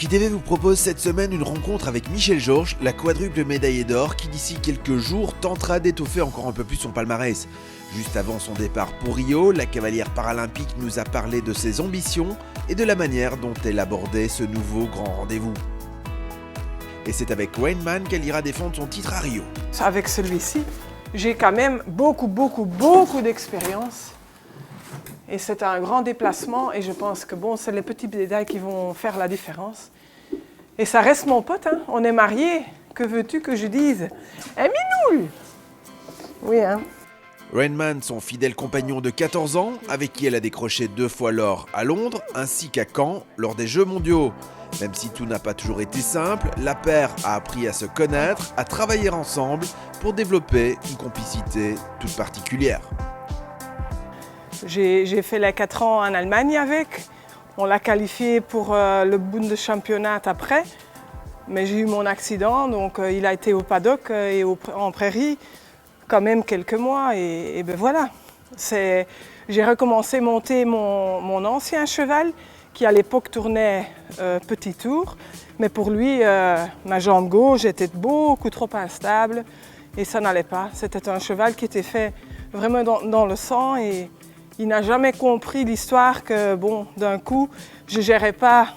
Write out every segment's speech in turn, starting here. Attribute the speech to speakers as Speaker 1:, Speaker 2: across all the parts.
Speaker 1: EquiTV vous propose cette semaine une rencontre avec Michel Georges, la quadruple médaillée d'or qui d'ici quelques jours tentera d'étoffer encore un peu plus son palmarès. Juste avant son départ pour Rio, la cavalière paralympique nous a parlé de ses ambitions et de la manière dont elle abordait ce nouveau grand rendez-vous. Et c'est avec Rainman qu'elle ira défendre son titre à Rio.
Speaker 2: Avec celui-ci, j'ai quand même beaucoup d'expérience. Et c'est un grand déplacement et je pense que bon, c'est les petits détails qui vont faire la différence. Et ça reste mon pote, hein. On est mariés. Que veux-tu que je dise? Eh, Minoul! Oui, hein.
Speaker 1: Rainman, son fidèle compagnon de 14 ans, avec qui elle a décroché 2 fois l'or à Londres, ainsi qu'à Caen, lors des Jeux mondiaux. Même si tout n'a pas toujours été simple, la paire a appris à se connaître, à travailler ensemble pour développer une complicité toute particulière.
Speaker 2: J'ai fait les 4 ans en Allemagne avec. On l'a qualifié pour le Bundeschampionat après. Mais j'ai eu mon accident, donc il a été au paddock et en prairie quand même quelques mois. Et ben voilà. J'ai recommencé à monter mon ancien cheval qui à l'époque tournait petit tour. Mais pour lui, ma jambe gauche était beaucoup trop instable et ça n'allait pas. C'était un cheval qui était fait vraiment dans le sang et il n'a jamais compris l'histoire que, bon, d'un coup, je ne gérais pas,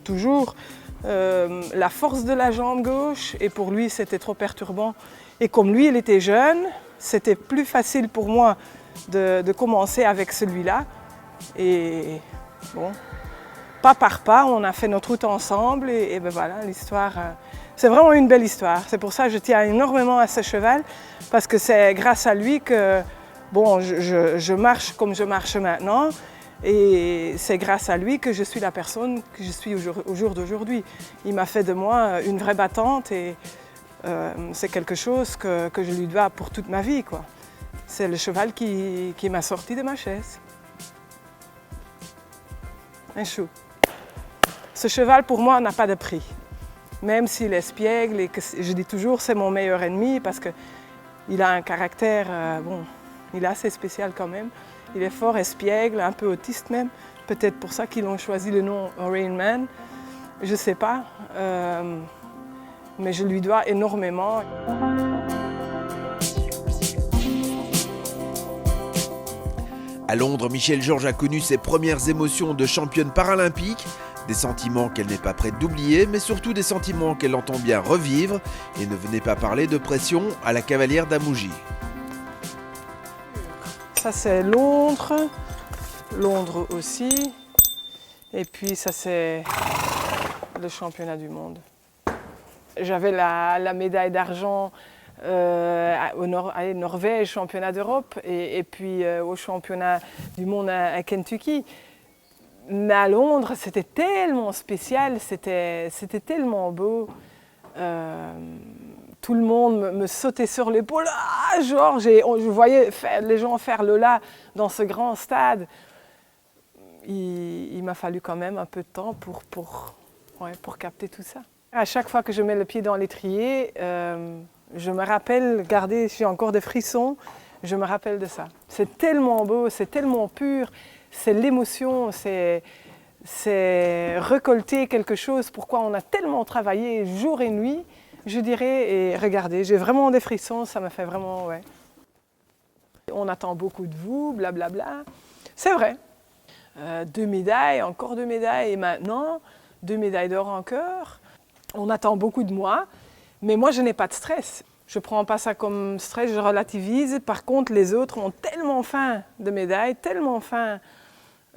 Speaker 2: toujours, la force de la jambe gauche. Et pour lui, c'était trop perturbant. Et comme lui, il était jeune, c'était plus facile pour moi de commencer avec celui-là. Et bon, pas par pas, on a fait notre route ensemble. Et ben voilà, l'histoire, c'est vraiment une belle histoire. C'est pour ça que je tiens énormément à ce cheval, parce que c'est grâce à lui que bon, je marche comme je marche maintenant et c'est grâce à lui que je suis la personne que je suis au jour d'aujourd'hui. Il m'a fait de moi une vraie battante et c'est quelque chose que je lui dois pour toute ma vie, quoi. C'est le cheval qui m'a sorti de ma chaise. Un chou. Ce cheval pour moi n'a pas de prix. Même s'il est espiègle et que je dis toujours c'est mon meilleur ennemi parce qu'il a un caractère, il est assez spécial quand même. Il est fort espiègle, un peu autiste même. Peut-être pour ça qu'ils ont choisi le nom Rainman. Je ne sais pas. Mais je lui dois énormément.
Speaker 1: À Londres, Michel Georges a connu ses premières émotions de championne paralympique. Des sentiments qu'elle n'est pas prête d'oublier, mais surtout des sentiments qu'elle entend bien revivre. Et ne venez pas parler de pression à la cavalière d'Amougy.
Speaker 2: Ça c'est Londres, Londres aussi, et puis ça c'est le championnat du monde. J'avais la médaille d'argent au Norvège, championnat d'Europe, et puis au championnat du monde à Kentucky. Mais à Londres, c'était tellement spécial, c'était tellement beau. Tout le monde me sautait sur l'épaule. Ah, Georges, je voyais les gens faire le là dans ce grand stade. Il m'a fallu quand même un peu de temps pour capter tout ça. À chaque fois que je mets le pied dans l'étrier, je me rappelle, regardez, j'ai encore des frissons, je me rappelle de ça. C'est tellement beau, c'est tellement pur, c'est l'émotion, c'est récolter quelque chose, pourquoi on a tellement travaillé jour et nuit. Je dirais, et regardez, j'ai vraiment des frissons, ça me fait vraiment, ouais. On attend beaucoup de vous, blablabla. C'est vrai. 2 médailles, encore 2 médailles, et maintenant, 2 médailles d'or encore. On attend beaucoup de moi, mais moi, je n'ai pas de stress. Je ne prends pas ça comme stress, je relativise. Par contre, les autres ont tellement faim de médailles, tellement faim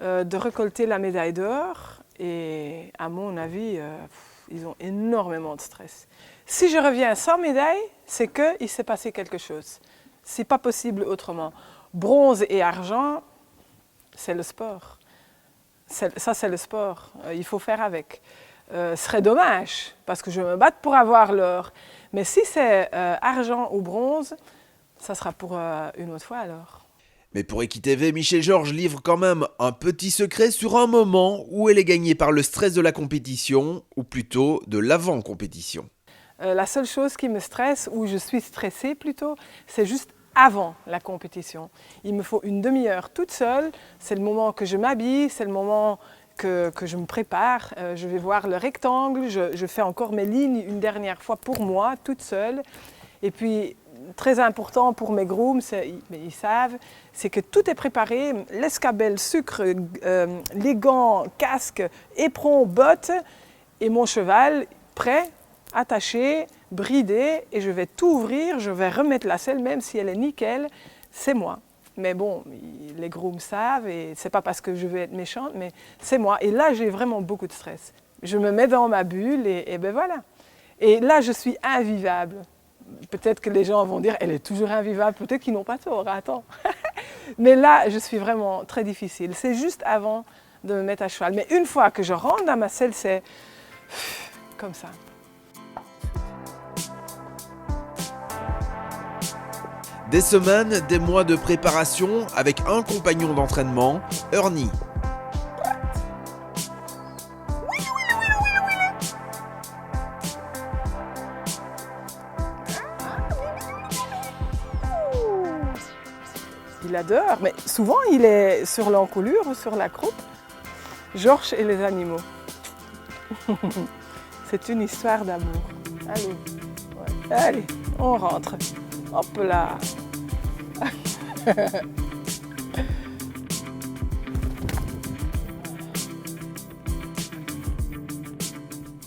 Speaker 2: de récolter la médaille d'or, et à mon avis, ils ont énormément de stress. Si je reviens sans médaille, c'est qu'il s'est passé quelque chose. C'est pas possible autrement. Bronze et argent, c'est le sport. Ça, c'est le sport. Il faut faire avec. Ce serait dommage, parce que je me batte pour avoir l'or. Mais si c'est argent ou bronze, ça sera pour une autre fois alors.
Speaker 1: Mais pour EquiTV, Michel Georges livre quand même un petit secret sur un moment où elle est gagnée par le stress de la compétition, ou plutôt de l'avant-compétition.
Speaker 2: La seule chose qui me stresse, ou je suis stressée plutôt, c'est juste avant la compétition. Il me faut une demi-heure toute seule, c'est le moment que je m'habille, c'est le moment que je me prépare. Je vais voir le rectangle, je fais encore mes lignes une dernière fois pour moi, toute seule. Et puis, très important pour mes grooms, mais ils savent, c'est que tout est préparé, l'escabelle, sucre, les gants, casque, éperon, bottes, et mon cheval prêt, attaché, bridé, et je vais tout ouvrir, je vais remettre la selle, même si elle est nickel, c'est moi. Mais bon, les grooms savent, et c'est pas parce que je veux être méchante, mais c'est moi. Et là, j'ai vraiment beaucoup de stress. Je me mets dans ma bulle, et ben voilà. Et là, je suis invivable. Peut-être que les gens vont dire, elle est toujours invivable, peut-être qu'ils n'ont pas tort, attends. Mais là, je suis vraiment très difficile. C'est juste avant de me mettre à cheval. Mais une fois que je rentre dans ma selle, c'est comme ça.
Speaker 1: Des semaines, des mois de préparation avec un compagnon d'entraînement, Ernie.
Speaker 2: Il adore, mais souvent il est sur l'encolure ou sur la croupe. Georges et les animaux. C'est une histoire d'amour. Allez, ouais. Allez, on rentre. Hop là.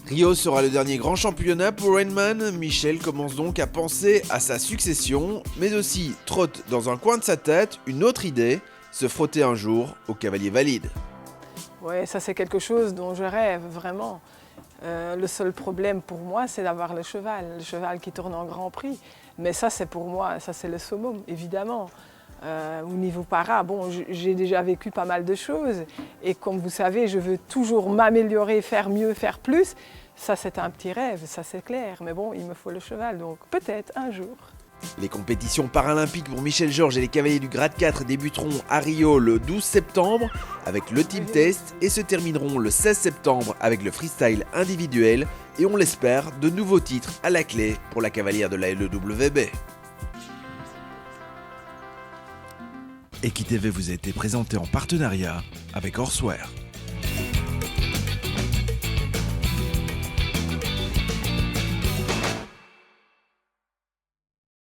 Speaker 1: Rio sera le dernier grand championnat pour Rainman. Michel commence donc à penser à sa succession, mais aussi trotte dans un coin de sa tête une autre idée, se frotter un jour au cavalier valide.
Speaker 2: Oui, ça c'est quelque chose dont je rêve vraiment. Le seul problème pour moi, c'est d'avoir le cheval qui tourne en Grand Prix. Mais ça c'est pour moi, ça c'est le summum, évidemment. Au niveau para, bon, j'ai déjà vécu pas mal de choses et comme vous savez, je veux toujours m'améliorer, faire mieux, faire plus. Ça, c'est un petit rêve, ça c'est clair, mais bon, il me faut le cheval, donc peut-être un jour.
Speaker 1: Les compétitions paralympiques pour Michel Georges et les cavaliers du grade 4 débuteront à Rio le 12 septembre avec le team test et se termineront le 16 septembre avec le freestyle individuel et on l'espère, de nouveaux titres à la clé pour la cavalière de la LEWB. EquiTV vous a été présenté en partenariat avec Horseware.